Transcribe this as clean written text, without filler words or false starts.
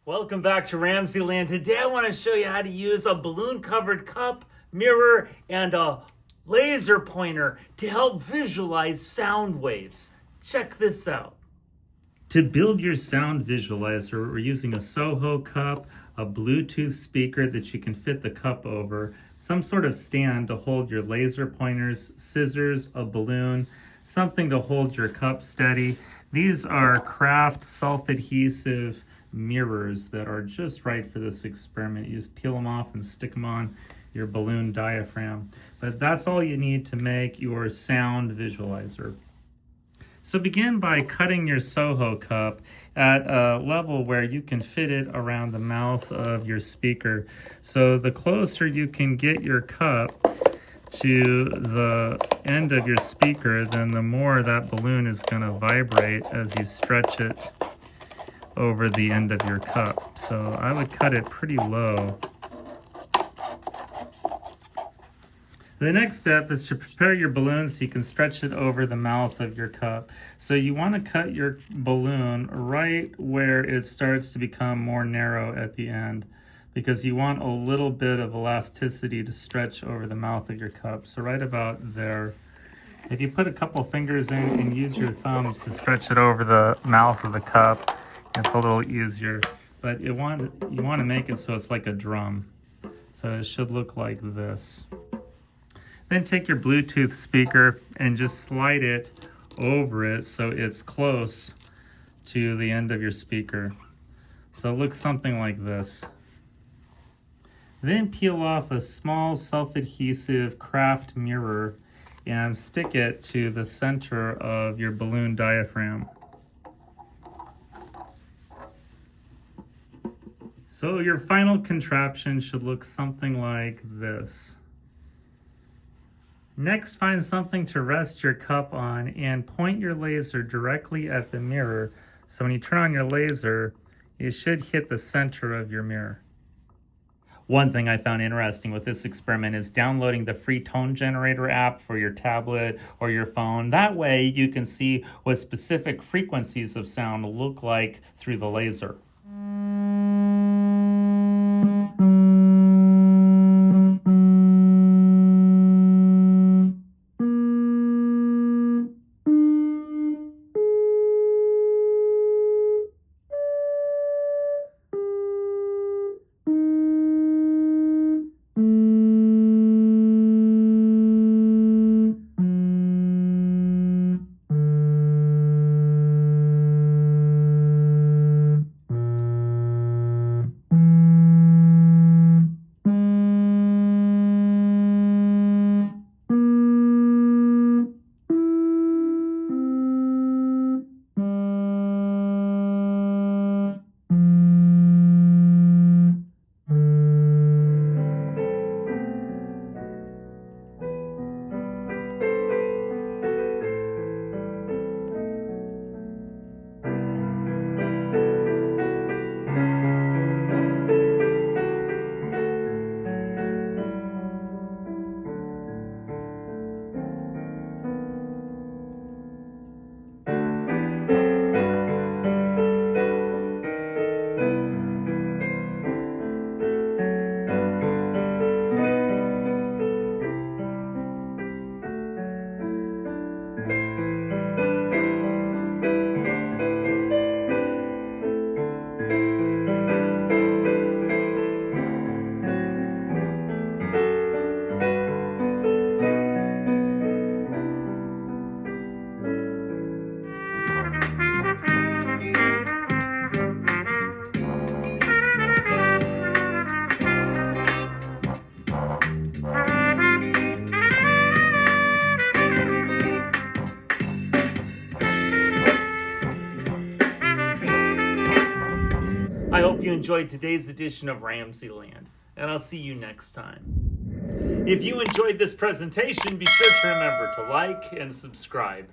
Welcome back to RamZland. Today I want to show you how to use a balloon-covered cup, mirror, and a laser pointer to help visualize sound waves. Check this out. To build your sound visualizer, we're using a Soho cup, a Bluetooth speaker that you can fit the cup over, some sort of stand to hold your laser pointers, scissors, a balloon, something to hold your cup steady. These are craft self-adhesive mirrors that are just right for this experiment. You just peel them off and stick them on your balloon diaphragm. But that's all you need to make your sound visualizer. So begin by cutting your Soho cup at a level where you can fit it around the mouth of your speaker. So the closer you can get your cup to the end of your speaker, then the more that balloon is going to vibrate as you stretch it over the end of your cup. So I would cut it pretty low. The next step is to prepare your balloon so you can stretch it over the mouth of your cup. So you want to cut your balloon right where it starts to become more narrow at the end, because you want a little bit of elasticity to stretch over the mouth of your cup. So right about there. If you put a couple fingers in and use your thumbs to stretch it over the mouth of the cup, it's a little easier. But you want to make it so it's like a drum. So it should look like this. Then take your Bluetooth speaker and just slide it over it so it's close to the end of your speaker. So it looks something like this. Then peel off a small self-adhesive craft mirror and stick it to the center of your balloon diaphragm. So your final contraption should look something like this. Next, find something to rest your cup on and point your laser directly at the mirror. So when you turn on your laser, it should hit the center of your mirror. One thing I found interesting with this experiment is downloading the free tone generator app for your tablet or your phone. That way you can see what specific frequencies of sound look like through the laser. I hope you enjoyed today's edition of RamZland, and I'll see you next time. If you enjoyed this presentation, be sure to remember to like and subscribe.